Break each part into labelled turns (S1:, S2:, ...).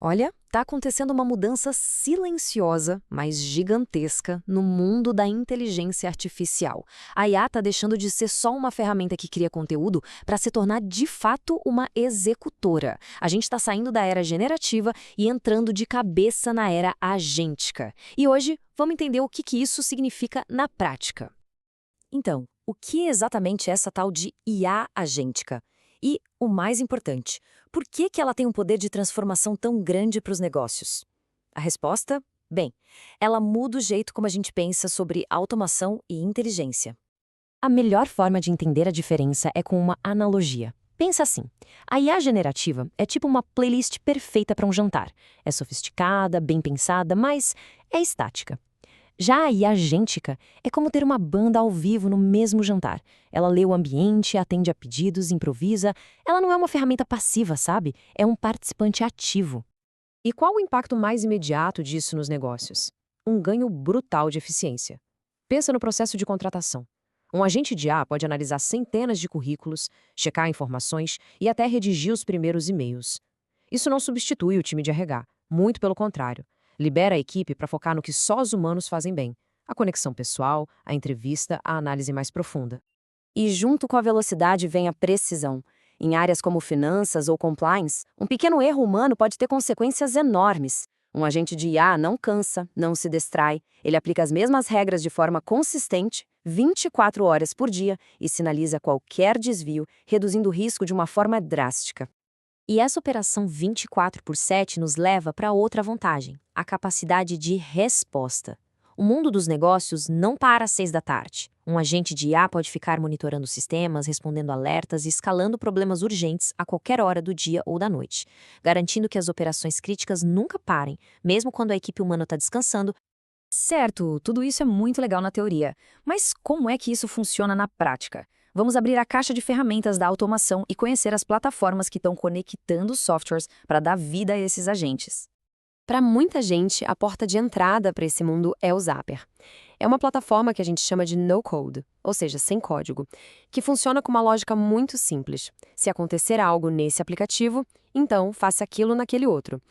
S1: Olha, tá acontecendo uma mudança silenciosa, mas gigantesca, no mundo da inteligência artificial. A IA tá deixando de ser só uma ferramenta que cria conteúdo para se tornar de fato uma executora. A gente está saindo da era generativa e entrando de cabeça na era agêntica. E hoje vamos entender o que isso significa na prática.
S2: Então, o que é exatamente essa tal de IA agêntica? E, o mais importante, por que ela tem um poder de transformação tão grande para os negócios? A resposta? Bem, ela muda o jeito como a gente pensa sobre automação e inteligência.
S1: A melhor forma de entender a diferença é com uma analogia. Pensa assim: a IA generativa é tipo uma playlist perfeita para um jantar. É sofisticada, bem pensada, mas é estática. Já a IA agêntica é como ter uma banda ao vivo no mesmo jantar. Ela lê o ambiente, atende a pedidos, improvisa. Ela não é uma ferramenta passiva, sabe? É um participante ativo.
S2: E qual o impacto mais imediato disso nos negócios? Um ganho brutal de eficiência. Pensa no processo de contratação. Um agente de IA pode analisar centenas de currículos, checar informações e até redigir os primeiros e-mails. Isso não substitui o time de RH, muito pelo contrário. Libera a equipe para focar no que só os humanos fazem bem: a conexão pessoal, a entrevista, a análise mais profunda.
S1: E junto com a velocidade vem a precisão. Em áreas como finanças ou compliance, um pequeno erro humano pode ter consequências enormes. Um agente de IA não cansa, não se distrai, ele aplica as mesmas regras de forma consistente, 24 horas por dia, e sinaliza qualquer desvio, reduzindo o risco de uma forma drástica. E essa operação 24/7 nos leva para outra vantagem: a capacidade de resposta. O mundo dos negócios não para às 6 da tarde. Um agente de IA pode ficar monitorando sistemas, respondendo alertas e escalando problemas urgentes a qualquer hora do dia ou da noite, garantindo que as operações críticas nunca parem, mesmo quando a equipe humana está descansando.
S2: Certo, tudo isso é muito legal na teoria, mas como é que isso funciona na prática? Vamos abrir a caixa de ferramentas da automação e conhecer as plataformas que estão conectando os softwares para dar vida a esses agentes.
S1: Para muita gente, a porta de entrada para esse mundo é o Zapper. É uma plataforma que a gente chama de no-code, ou seja, sem código, que funciona com uma lógica muito simples. Se acontecer algo nesse aplicativo, então faça aquilo naquele outro.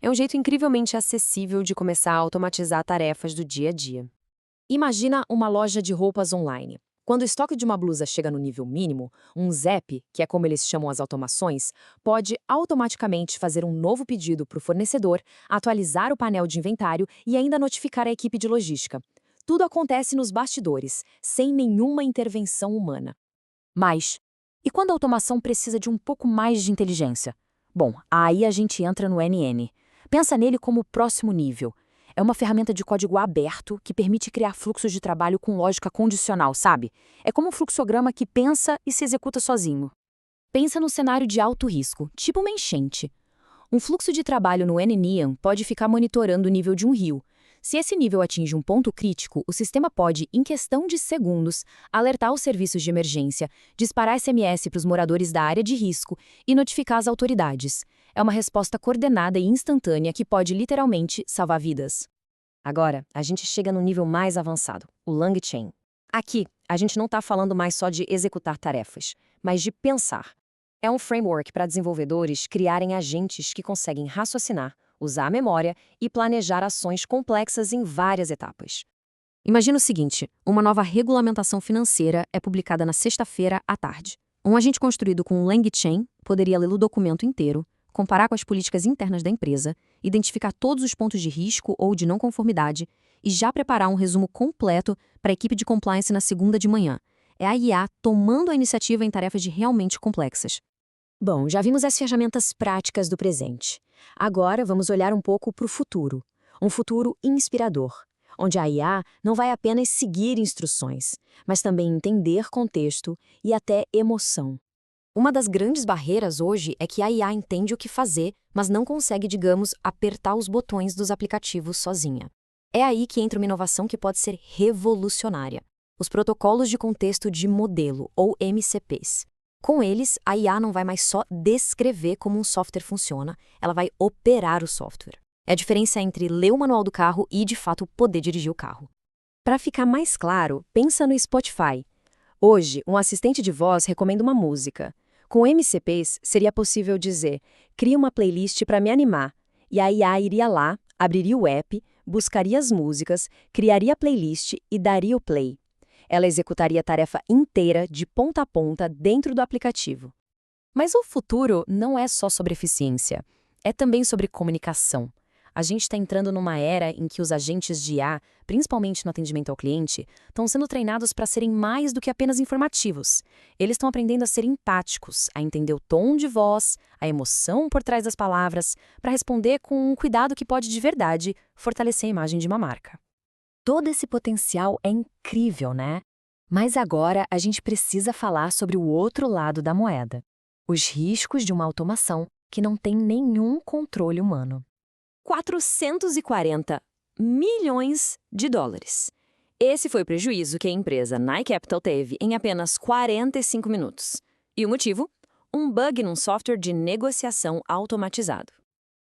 S1: É um jeito incrivelmente acessível de começar a automatizar tarefas do dia a dia.
S2: Imagina uma loja de roupas online. Quando o estoque de uma blusa chega no nível mínimo, um ZEP, que é como eles chamam as automações, pode automaticamente fazer um novo pedido para o fornecedor, atualizar o painel de inventário e ainda notificar a equipe de logística. Tudo acontece nos bastidores, sem nenhuma intervenção humana. Mas, e quando a automação precisa de um pouco mais de inteligência? Bom, aí a gente entra no NN. Pensa nele como o próximo nível. É uma ferramenta de código aberto que permite criar fluxos de trabalho com lógica condicional, sabe? É como um fluxograma que pensa e se executa sozinho. Pensa num cenário de alto risco, tipo uma enchente. Um fluxo de trabalho no NNIAN pode ficar monitorando o nível de um rio. Se esse nível atinge um ponto crítico, o sistema pode, em questão de segundos, alertar os serviços de emergência, disparar SMS para os moradores da área de risco e notificar as autoridades. É uma resposta coordenada e instantânea que pode literalmente salvar vidas. Agora, a gente chega no nível mais avançado, o LangChain. Aqui, a gente não está falando mais só de executar tarefas, mas de pensar. É um framework para desenvolvedores criarem agentes que conseguem raciocinar, usar a memória e planejar ações complexas em várias etapas. Imagina o seguinte: uma nova regulamentação financeira é publicada na sexta-feira à tarde. Um agente construído com o LangChain poderia ler o documento inteiro, comparar com as políticas internas da empresa, identificar todos os pontos de risco ou de não conformidade e já preparar um resumo completo para a equipe de compliance na segunda de manhã. É a IA tomando a iniciativa em tarefas de realmente complexas. Bom, já vimos as ferramentas práticas do presente. Agora vamos olhar um pouco para o futuro. Um futuro inspirador, onde a IA não vai apenas seguir instruções, mas também entender contexto e até emoção. Uma das grandes barreiras hoje é que a IA entende o que fazer, mas não consegue, digamos, apertar os botões dos aplicativos sozinha. É aí que entra uma inovação que pode ser revolucionária: os protocolos de contexto de modelo, ou MCPs. Com eles, a IA não vai mais só descrever como um software funciona, ela vai operar o software. É a diferença entre ler o manual do carro e, de fato, poder dirigir o carro. Para ficar mais claro, pensa no Spotify. Hoje, um assistente de voz recomenda uma música. Com MCPs, seria possível dizer: cria uma playlist para me animar.
S1: E a IA iria lá, abriria o app, buscaria as músicas, criaria a playlist e daria o play. Ela executaria a tarefa inteira, de ponta a ponta, dentro do aplicativo. Mas o futuro não é só sobre eficiência, é também sobre comunicação. A gente está entrando numa era em que os agentes de IA, principalmente no atendimento ao cliente, estão sendo treinados para serem mais do que apenas informativos. Eles estão aprendendo a ser empáticos, a entender o tom de voz, a emoção por trás das palavras, para responder com um cuidado que pode de verdade fortalecer a imagem de uma marca. Todo esse potencial é incrível, né? Mas agora a gente precisa falar sobre o outro lado da moeda. Os riscos de uma automação que não tem nenhum controle humano. 440 milhões de dólares. Esse foi o prejuízo que a empresa Nike Capital teve em apenas 45 minutos. E o motivo? Um bug num software de negociação automatizado.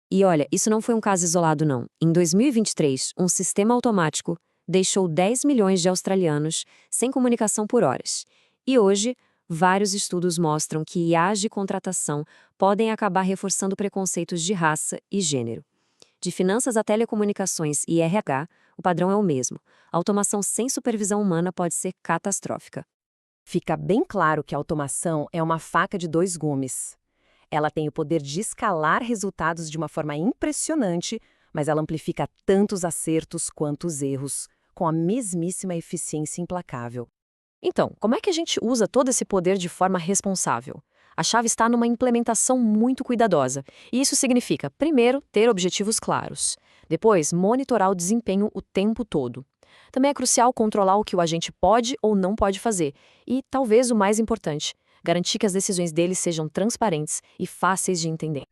S1: E olha, isso não foi um caso isolado, não. Em 2023, um sistema automático deixou 10 milhões de australianos sem comunicação por horas. E hoje, vários estudos mostram que IAs de contratação podem acabar reforçando preconceitos de raça e gênero. De finanças a telecomunicações e RH, o padrão é o mesmo. A automação sem supervisão humana pode ser catastrófica. Fica bem claro que a automação é uma faca de dois gumes. Ela tem o poder de escalar resultados de uma forma impressionante, mas ela amplifica tanto os acertos quanto os erros, com a mesmíssima eficiência implacável. Então, como é que a gente usa todo esse poder de forma responsável? A chave está numa implementação muito cuidadosa. E isso significa, primeiro, ter objetivos claros. Depois, monitorar o desempenho o tempo todo. Também é crucial controlar o que o agente pode ou não pode fazer. E, talvez o mais importante, garantir que as decisões dele sejam transparentes e fáceis de entender.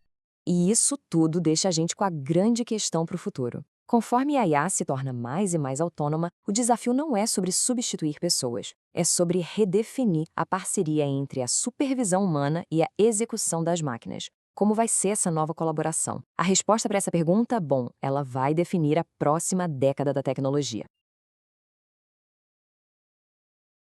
S1: E isso tudo deixa a gente com a grande questão para o futuro. Conforme a IA se torna mais e mais autônoma, o desafio não é sobre substituir pessoas, é sobre redefinir a parceria entre a supervisão humana e a execução das máquinas. Como vai ser essa nova colaboração? A resposta para essa pergunta, bom, ela vai definir a próxima década da tecnologia.